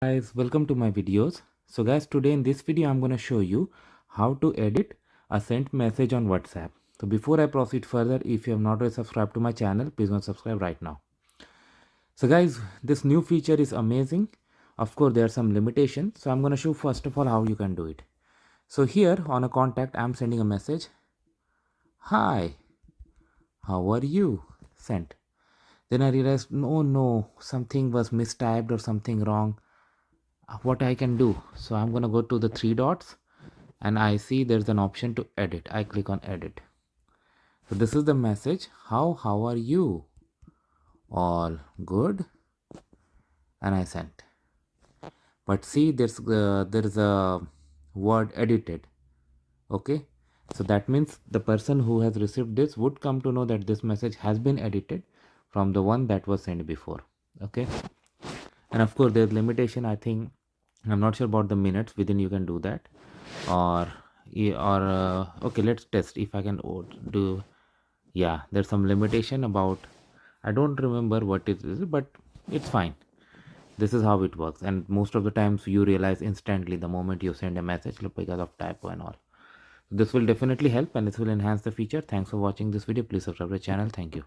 Guys, welcome to my videos. So guys, today in this video I'm going to show you how to edit a sent message on WhatsApp. So before I proceed further, if you have not yet subscribed to my channel, please go subscribe right now. So guys, this new feature is amazing. Of course there are some limitations, so I'm going to show first of all how you can do it. So here on a contact I'm sending a message, hi, how are you? Sent. Then I realized, no, something was mistyped or something wrong. What I can do, so I'm gonna go to the three dots and I see there's an option to edit. I click on edit. So this is the message, how are you? All good. And I sent. But see, there's a word edited. Okay, so that means the person who has received this would come to know that this message has been edited from the one that was sent before. Okay, and of course there's limitation. I think I'm not sure about the minutes within you can do that, or okay, let's test if I can do. Yeah, there's some limitation about, I don't remember what it is, but it's fine. This is how it works, and most of the times you realize instantly the moment you send a message because of typo and all. This will definitely help and this will enhance the feature. Thanks for watching this video. Please subscribe to the channel. Thank you.